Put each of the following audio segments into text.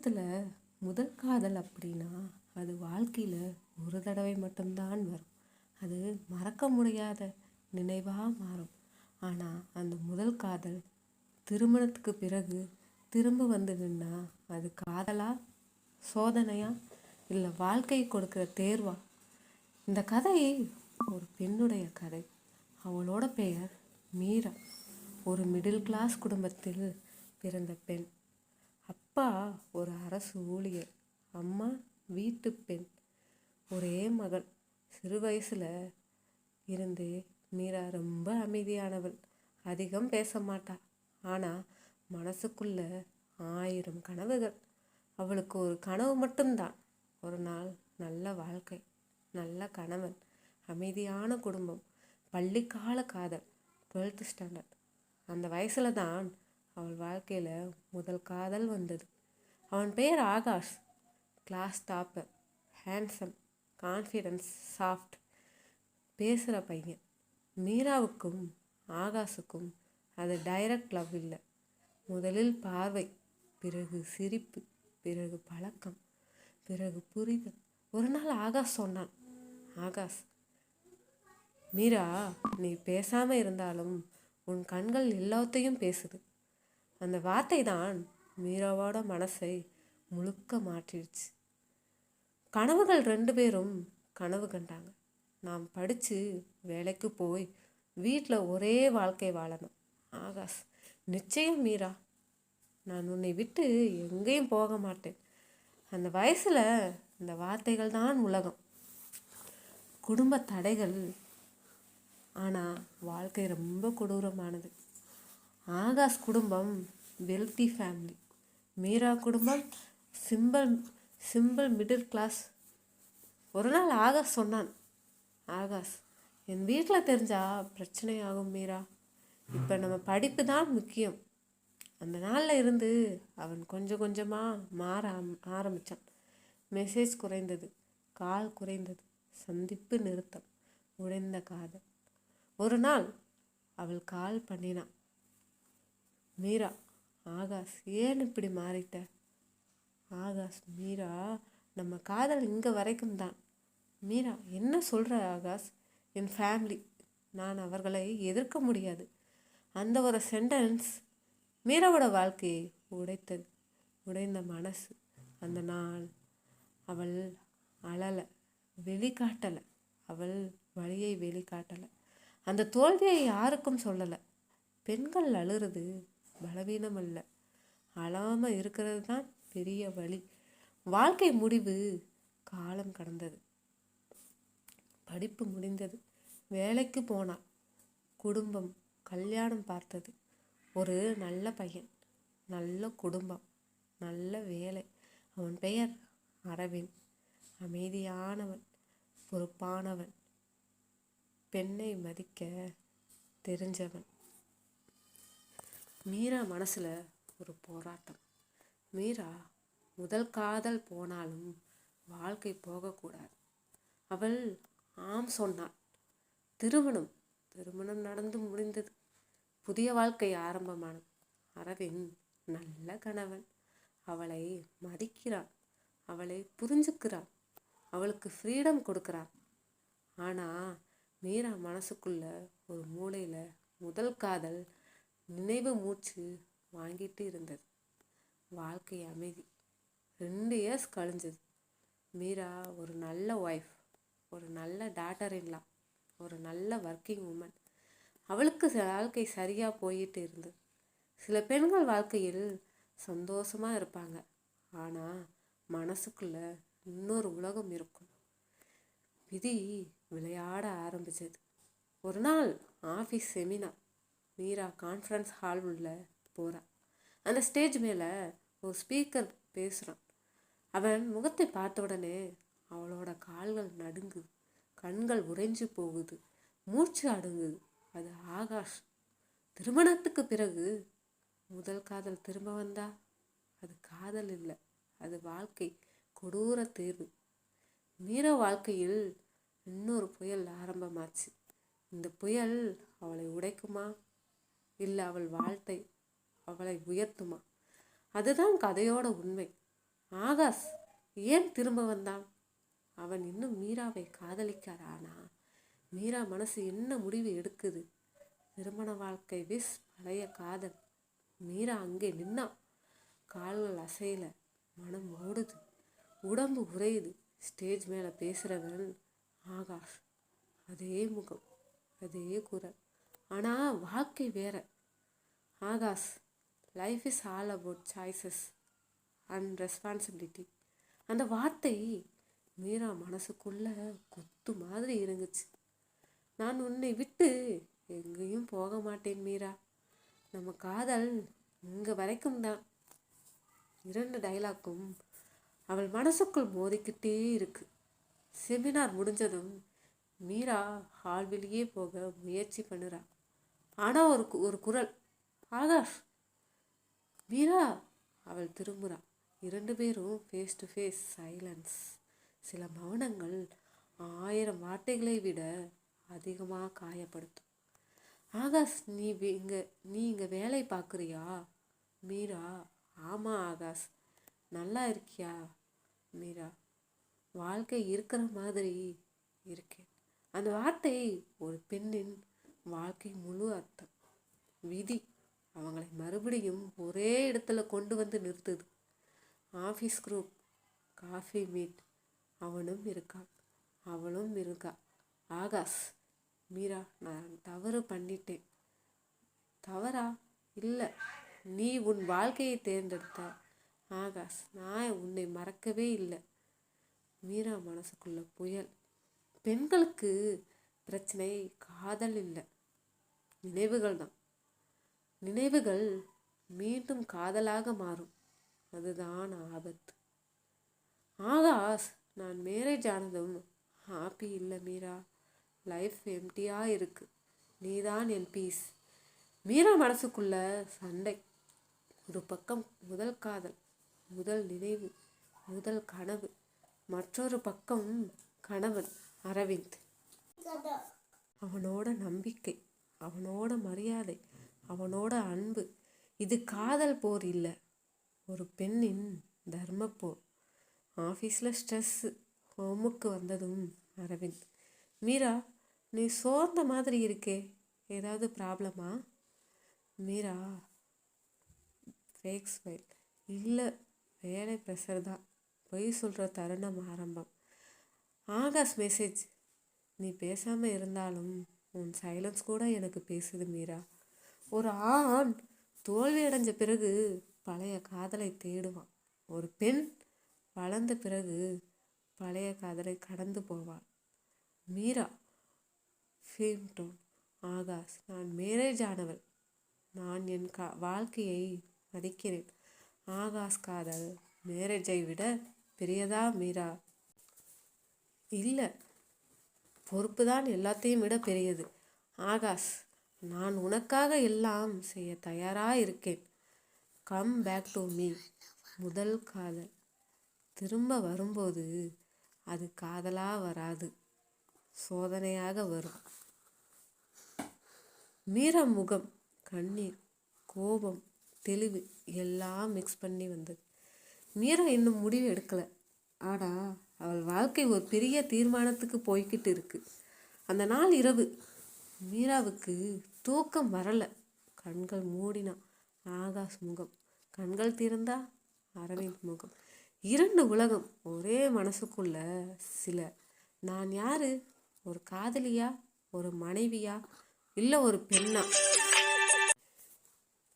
நிஜத்தில் முதல் காதல் அப்படின்னா அது வாழ்க்கையில் ஒரு தடவை மட்டும்தான் வரும். அது மறக்க முடியாத நினைவாக மாறும். ஆனால் அந்த முதல் காதல் திருமணத்துக்கு பிறகு திரும்ப வந்து நின்னா அது காதலா, சோதனையா, இல்லை வாழ்க்கை கொடுக்குற தேர்வா? இந்த கதை ஒரு பெண்ணுடைய கதை. அவளோட பெயர் மீரா. ஒரு மிடில் கிளாஸ் குடும்பத்தில் பிறந்த பெண். அப்பா ஒரு அரசு ஊழியர், அம்மா வீட்டு பெண். ஒரே மகள். சிறு வயசுல இருந்து மீரா ரொம்ப அமைதியானவள். அதிகம் பேச மாட்டா. ஆனால் மனசுக்குள்ள 1000 கனவுகள். அவளுக்கு ஒரு கனவு மட்டும்தான். ஒரு நாள் நல்ல வாழ்க்கை, நல்ல கணவன், அமைதியான குடும்பம், பள்ளிக்கால காதல், 12th ஸ்டாண்டர்ட். அந்த வயசுல தான் அவள் வாழ்க்கையில் முதல் காதல் வந்தது. அவன் பெயர் Akash. Class topper, handsome, confidence, soft, பேசுகிற பையன். மீராவுக்கும் ஆகாஷுக்கும் அது டைரக்ட் லவ் இல்லை. முதலில் பார்வை, பிறகு சிரிப்பு, பிறகு பழக்கம், பிறகு புரிதல். ஒரு நாள் ஆகாஷ் சொன்னான், ஆகாஷ், மீரா, நீ பேசாமல் இருந்தாலும் உன் கண்கள் எல்லாத்தையும் பேசுது. அந்த வார்த்தை தான் மீராவோட மனசை முழுக்க மாற்றிடுச்சு. கனவுகள் 2 பேரும் கனவு கண்டாங்க. நாம் படித்து வேலைக்கு போய் வீட்டில் ஒரே வாழ்க்கை வாழணும். ஆகாஷ், நிச்சயம் மீரா, நான் உன்னை விட்டு எங்கேயும் போக மாட்டேன். அந்த வயசில் இந்த வார்த்தைகள் தான் உலகம். குடும்ப தடைகள், ஆனால் வாழ்க்கை ரொம்ப கொடூரமானது. ஆகாஷ் குடும்பம் வெல்தி ஃபேமிலி. மீரா குடும்பம் சிம்பிள் மிடில் கிளாஸ். ஒரு நாள் ஆகாஷ் சொன்னான், ஆகாஷ், என் வீட்டில் தெரிஞ்சா பிரச்சனையாகும் மீரா. இப்போ நம்ம படிப்பு தான் முக்கியம். அந்த நாளில் இருந்து அவன் கொஞ்சம் கொஞ்சமாக மாற ஆரம்பித்தான். மெசேஜ் குறைந்தது, கால் குறைந்தது, சந்திப்பு நிறுத்தம், உடைந்த காதல். ஒரு நாள் அவள் கால் பண்ணினான், மீரா, ஆகாஷ், ஏன் இப்படி மாறிட்ட? ஆகாஷ், மீரா, நம்ம காதல் இங்கே வரைக்கும் தான். மீரா, என்ன சொல்கிற ஆகாஷ்? என் ஃபேமிலி, நான் அவர்களை எதிர்க்க முடியாது. அந்த ஒரு சென்டென்ஸ் மீராவோட வாழ்க்கையை உடைத்தது. உடைந்த மனசு. அந்த நாள் அவள் அழலை, வெளிக்காட்டலை. அவள் வழியை வெளிக்காட்டலை. அந்த தோல்வியை யாருக்கும் சொல்லலை. பெண்கள் அழுறது பலவீனம் அல்ல, அழாமல் இருக்கிறது தான் பெரிய வழி. வாழ்க்கை முடிவு. காலம் கடந்தது. படிப்பு முடிந்தது. வேலைக்கு போனாள். குடும்பம், கல்யாணம் பார்த்தது. ஒரு நல்ல பையன், நல்ல குடும்பம், நல்ல வேலை. அவன் பெயர் அரவிந்த். அமைதியானவன், பொறுப்பானவன், பெண்ணை மதிக்க தெரிஞ்சவன். மீரா மனசில் ஒரு போராட்டம். மீரா முதல் காதல் போனாலும் வாழ்க்கை போகக்கூடாது. அவள் ஆம் சொன்னாள். திருமணம் நடந்து முடிந்தது. புதிய வாழ்க்கை ஆரம்பமானது. அரவிந்த் நல்ல கணவன். அவளை மதிக்கிறான், அவளை புரிஞ்சுக்கிறான், அவளுக்கு ஃப்ரீடம் கொடுக்குறான். ஆனால் மீரா மனசுக்குள்ள ஒரு மூலையில் முதல் காதல் நினைவு மூச்சு வாங்கிட்டு இருந்தது. வாழ்க்கை அமைதி. 2 இயர்ஸ் கழிஞ்சது. மீரா ஒரு நல்ல ஒய்ஃப், ஒரு நல்ல டாட்டர் இன்லா, ஒரு நல்ல ஒர்க்கிங் உமன். அவளுக்கு வாழ்க்கை சரியாக போயிட்டு இருந்தது. சில பெண்கள் வாழ்க்கையில் சந்தோஷமாக இருப்பாங்க, ஆனால் மனசுக்குள்ள இன்னொரு உலகம் இருக்கும். விதி விளையாட ஆரம்பிச்சது. ஒரு நாள் office seminar. Meera conference hall உள்ள போகிறா. அந்த ஸ்டேஜ் மேலே ஒரு ஸ்பீக்கர் பேசுகிறான். அவன் முகத்தை பார்த்த உடனே அவளோட கால்கள் நடுங்குது, கண்கள் உறைஞ்சு போகுது, மூச்சு அடங்குது. அது ஆகாஷ். திருமணத்துக்கு பிறகு முதல் காதல் திரும்ப வந்தா அது காதல் இல்லை, அது வாழ்க்கை கொடூர தேர்வு. மீரா வாழ்க்கையில் இன்னொரு புயல் ஆரம்பமாச்சு. இந்த புயல் அவளை உடைக்குமா, இல்லை அவள் வாழ்க்கை அவளை உயர்த்துமா? அதுதான் கதையோட உண்மை. ஆகாஷ் ஏன் திரும்ப வந்தான்? அவன் இன்னும் மீராவை காதலிக்கிறானா? மீரா மனசு என்ன முடிவு எடுக்குது? திருமண வாழ்க்கை விஸ் பழைய காதல். மீரா அங்கே நின்னா. கால்கள் அசையல, மனம் ஓடுது, உடம்பு உறையுது. ஸ்டேஜ் மேலே பேசுகிறவன் ஆகாஷ். அதே முகம், அதே குரல், ஆனால் வாழ்க்கை வேற. Akash, life is all about choices and responsibility. அந்த வார்த்தை மீரா மனசுக்குள்ள குத்து மாதிரி இருந்துச்சு. நான் உன்னை விட்டு எங்கேயும் போக மாட்டேன் மீரா. நம்ம காதல் இங்கே வரைக்கும் தான். 2 டைலாக்கும் அவள் மனசுக்குள் மோதிக்கிட்டே இருக்கு. செமினார் முடிஞ்சதும் மீரா ஹால் வெளியே போக முயற்சி பண்ணுறா. ஆனால் ஒரு குரல், ஆகாஷ், மீரா. அவள் திரும்புறா. 2 பேரும் ஃபேஸ் டு ஃபேஸ். சைலன்ஸ். சில மௌனங்கள் 1000 வார்த்தைகளை விட அதிகமாக காயப்படுத்தும். ஆகாஷ், நீ இங்கே வேலை பார்க்குறியா? மீரா, ஆமாம் ஆகாஷ். நல்லா இருக்கியா? மீரா, வாழ்க்கை இருக்கிற மாதிரி இருக்கேன். அந்த வார்த்தை ஒரு பெண்ணின் வாழ்க்கை முழு அர்த்தம். விதி அவங்களை மறுபடியும் ஒரே இடத்துல கொண்டு வந்து நிறுத்துது. Office group, coffee meet. அவனும் இருக்கான், அவளும் இருக்கா. ஆகாஷ், மீரா, நான் தவறு பண்ணிட்டேன். தவறா? இல்லை, நீ உன் வாழ்க்கையை தேர்ந்தெடுத்த. ஆகாஷ், நான் உன்னை மறக்கவே இல்லை. மீரா மனசுக்குள்ள புயல். பெண்களுக்கு பிரச்சனை காதல் இல்லை, நினைவுகள் தான். நினைவுகள் மீண்டும் காதலாக மாறும். அதுதான் ஆபத்து. ஆகாஷ், நான் மேரேஜ் ஆனதும் ஹாப்பி இல்லை மீரா. லைஃப் எம்டியாக இருக்கு. நீதான் என் பீஸ். மீரா மனசுக்குள்ள சண்டை. ஒரு பக்கம் முதல் காதல், முதல் நினைவு, முதல் கனவு. மற்றொரு பக்கம் கணவன் அரவிந்த். அவனோட நம்பிக்கை, அவனோட மரியாதை, அவனோட அன்பு. இது காதல் போர் இல்லை, ஒரு பெண்ணின் தர்ம போர். ஆஃபீஸில் ஸ்ட்ரெஸ்ஸு. ஹோமுக்கு வந்ததும் அரவிந்த், மீரா, நீ சோர்ந்த மாதிரி இருக்கே, ஏதாவது ப்ராப்ளமா? Meera fake smile. இல்லை, வேலை ப்ரெஷர் தான். பொய் சொல்கிற தருணம் ஆரம்பம். ஆகாஷ் மெசேஜ், நீ பேசாமல் இருந்தாலும் உன் சைலன்ஸ் கூட எனக்கு பேசுது மீரா. ஒரு ஆண் தோல்வி அடைஞ்ச பிறகு பழைய காதலை தேடுவான். ஒரு பெண் வளர்ந்த பிறகு பழைய காதலை கடந்து போவாள். மீரா ஃபேம் டோன். ஆகாஷ், நான் மேரேஜ் ஆனவள். நான் என் வாழ்க்கையை மதிக்கிறேன். ஆகாஷ், காதல் மேரேஜை விட பெரியதா மீரா? இல்லை, பொறுப்பு தான் எல்லாத்தையும் விட பெரியது. ஆகாஷ், நான் உனக்காக எல்லாம் செய்ய தயாராக இருக்கேன். Come back to me. முதல் காதல் திரும்ப வரும்போது அது காதலாக வராது, சோதனையாக வரும். மீரா முகம், கண்ணீர், கோபம், தெளிவு எல்லாம் மிக்ஸ் பண்ணி வந்தது. மீரா இன்னும் முடிவு எடுக்கலை. ஆனால் அவள் வாழ்க்கை ஒரு பெரிய தீர்மானத்துக்கு போய்கிட்டு இருக்கு. அந்த நாள் இரவு மீராவுக்கு தூக்கம் வரலை. கண்கள் மூடினா ஆகாஷ் முகம், கண்கள் திறந்தா அரவிந்த் முகம். 2 உலகம் ஒரே மனசுக்குள்ள. சில, நான் யாரு? ஒரு காதலியா, ஒரு மனைவியா, இல்லை ஒரு பெண்ணா?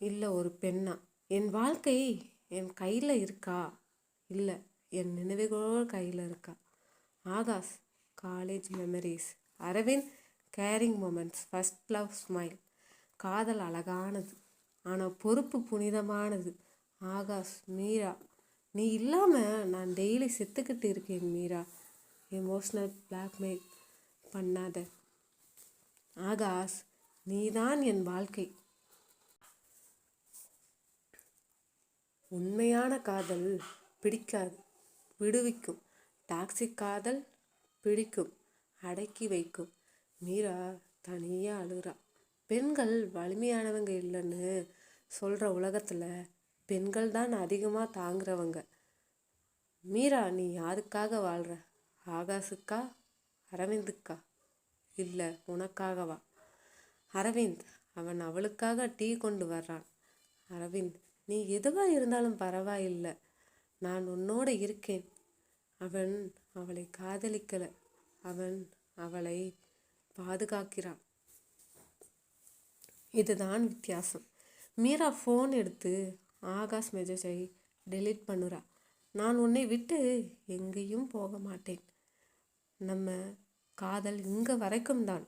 இல்லை ஒரு பெண்ணா? என் வாழ்க்கை என் கையில் இருக்கா, இல்லை என் நினைவுகளோடு கையில் இருக்கா? Akash, college memories. Aravind, caring moments. First love, smile. காதல் அழகானது, ஆனால் பொறுப்பு புனிதமானது. ஆகாஷ், மீரா, நீ இல்லாமல் நான் டெய்லி செத்துக்கிட்டு இருக்கேன் மீரா. எமோஷ்னல் பிளாக்மெயில் பண்ணாத. ஆகாஷ், நீதான் என் வாழ்க்கை. உண்மையான காதல் பிடிக்காது, விடுவிக்கும். டாக்ஸிக் காதல் பிடிக்கும், அடக்கி வைக்கும். மீரா தனியாக அழுகிறா. பெண்கள் வலிமையானவங்க இல்லைன்னு சொல்கிற உலகத்தில் பெண்கள் தான் அதிகமாக தாங்குறவங்க. மீரா, நீ யாருக்காக வாழ்கிற? ஆகாஷுக்கா, அரவிந்துக்கா, இல்லை உனக்காகவா? அரவிந்த், அவன் அவளுக்காக டீ கொண்டு வர்றான். அரவிந்த், நீ எதுவாக இருந்தாலும் பரவாயில்லை, நான் உன்னோட இருக்கேன். அவன் அவளை காதலிக்கலை, அவன் அவளை பாதுகாக்கிறான். இதுதான் வித்தியாசம். மீரா ஃபோன் எடுத்து ஆகாஷ் மெசேஜை டெலீட் பண்ணுறா. நான் உன்னை விட்டு எங்கேயும் போக மாட்டேன். நம்ம காதல் இங்கே வரைக்கும் தான்.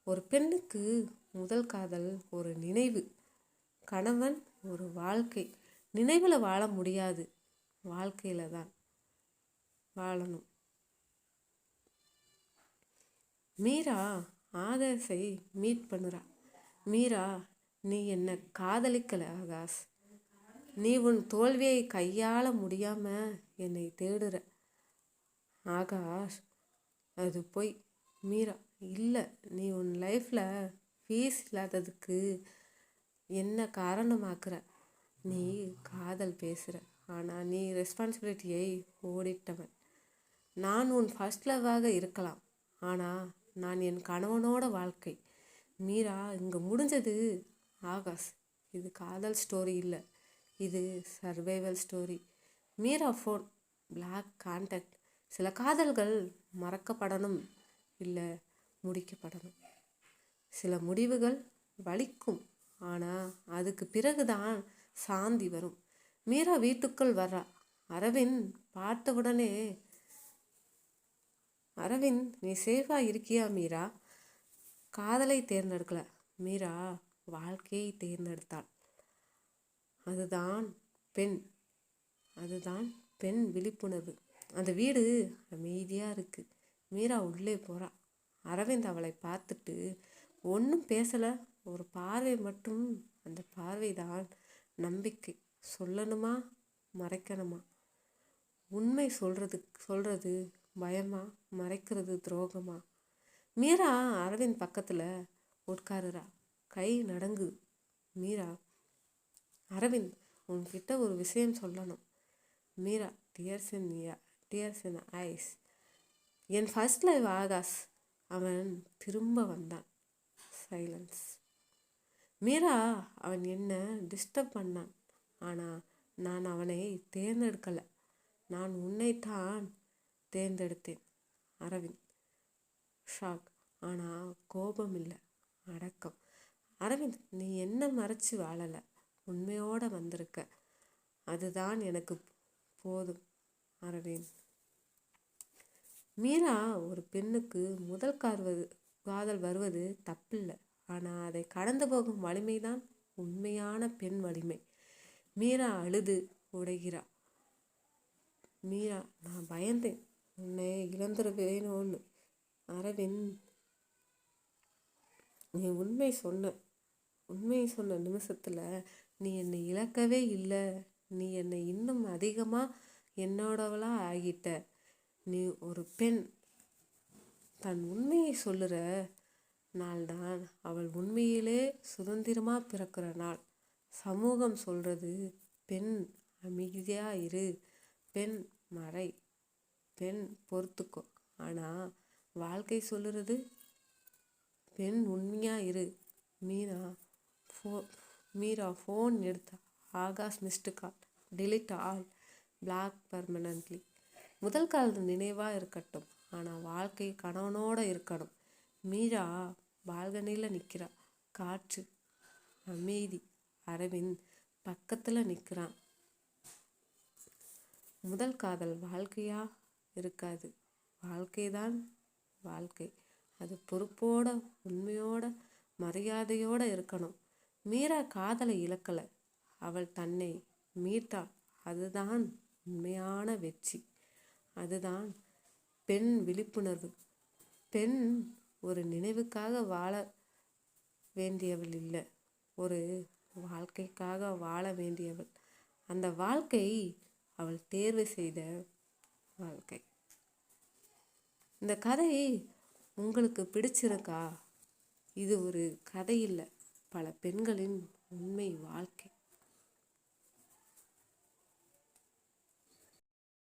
ஒரு பெண்ணுக்கு முதல் காதல் ஒரு நினைவு, கணவன் ஒரு வாழ்க்கை. நினைவில் வாழ முடியாது, வாழ்க்கையில் தான் வாழணும். மீரா ஆகாஷை மீட் பண்ணுறா. மீரா, நீ என்னை காதலிக்கலை ஆகாஷ். நீ உன் தோல்வியை கையாள முடியாமல் என்னை தேடுற. ஆகாஷ், அது போய். மீரா, இல்லை, நீ உன் லைஃப்பில் ஃபீஸ் இல்லாததுக்கு என்ன காரணமாக்குற. நீ காதல் பேசுகிற, ஆனால் நீ ரெஸ்பான்சிபிலிட்டியை ஓடிட்டவன். நான் உன் ஃபர்ஸ்ட் லவ்வாக இருக்கலாம், ஆனால் நான் என் கணவனோட வாழ்க்கை. மீரா, இங்கே முடிஞ்சது ஆகாஷ். இது காதல் ஸ்டோரி இல்லை, இது survival story. Meera phone block contact. சில காதல்கள் மறக்கப்படணும், இல்லை முடிக்கப்படணும். சில முடிவுகள் வலிக்கும், ஆனால் அதுக்கு பிறகுதான் சாந்தி வரும். மீரா வீட்டுக்குள் வர்றா. அரவிந்த் பார்த்தவுடனே, அரவிந்த், நீ சேஃபாக இருக்கியா? மீரா காதலை தேர்ந்தெடுக்கல, மீரா வாழ்க்கையை தேர்ந்தெடுத்தாள். அதுதான் பெண், அதுதான் பெண் விழிப்புணர்வு. அந்த வீடு அமைதியாக இருக்குது. மீரா உள்ளே போகிறா. அரவிந்த் அவளை பார்த்துட்டு ஒன்றும் பேசலை, ஒரு பார்வை மட்டும். அந்த பார்வை தான் நம்பிக்கை. சொல்லணுமா, மறைக்கணுமா? உண்மை சொல்கிறது பயமா, மறைக்கிறது துரோகமா? மீரா அரவிந்த் பக்கத்தில் உட்காருறா. கை நடுங்கு. மீரா, அரவிந்த், உன்கிட்ட ஒரு விஷயம் சொல்லணும். Meera, tears in eyes. என் ஃபர்ஸ்ட் லைவ் ஆகாஷ், அவன் திரும்ப வந்தான். சைலன்ஸ். மீரா, அவன் என்ன டிஸ்டர்ப் பண்ணான், ஆனால் நான் அவனை தேர்ந்தெடுக்கலை, நான் உன்னைத்தான் தேர்ந்தெடுத்தேன். அரவிந்த் ஷாக், ஆனால் கோபம் இல்லை, அடக்கம். அரவிந்த், நீ என்ன மறைச்சு வாழலை, உண்மையோடு வந்திருக்க. அதுதான் எனக்கு போதும் அரவிந்த். மீரா, ஒரு பெண்ணுக்கு முதல் காதல் வருவது தப்பில்லை, ஆனால் அதை கடந்து போகும் வலிமைதான் உண்மையான பெண் வலிமை. மீரா அழுது உடைகிறா. மீரா, நான் பயந்தேன், உன்னை இழந்துருவேணும்னு. அரவிந்த், நீ உண்மை சொன்ன நிமிஷத்தில் நீ என்னை இழக்கவே இல்லை. நீ என்னை இன்னும் அதிகமாக என்னோடவளாக ஆகிட்ட. நீ ஒரு பெண் தன் உண்மையை சொல்லுற நாள்தான் அவள் உண்மையிலே சுதந்திரமாக பிறக்கிற நாள். சமூகம் சொல்கிறது பெண் அமைதியாக இரு, பெண் மறை, பெண் பொறுத்துக்கோ. ஆனால் வாழ்க்கை சொல்லுறது பெண் உண்மையாக இரு. மீரா ஃபோன் எடுத்தா. Akash missed call, delete all, block permanently. முதல் கால் நினைவாக இருக்கட்டும், ஆனால் வாழ்க்கை கணவனோடு இருக்கணும். மீரா பால்கனியில் நிற்கிறா. காற்று அமைதி. அரவிந்த் பக்கத்தில் நிற்கிறான். முதல் காதல் வாழ்க்கையா இருக்காது, வாழ்க்கைதான் வாழ்க்கை. அது பொறுப்போட, உண்மையோட, மரியாதையோடு இருக்கணும். மீரா காதலை இழக்கலை, அவள் தன்னை மீட்டாள். அதுதான் உண்மையான வெற்றி. அதுதான் பெண் விழிப்புணர்வு. பெண் ஒரு நினைவுக்காக வாழ வேண்டியவள் இல்லை, ஒரு வாழ்க்கைக்காக வாழ வேண்டியவள். அந்த வாழ்க்கை அவள் தேர்வு செய்த வாழ்க்கை. இந்த கதை உங்களுக்கு பிடிச்சிருக்கா? இது ஒரு கதை இல்லை, பல பெண்களின் உண்மை வாழ்க்கை.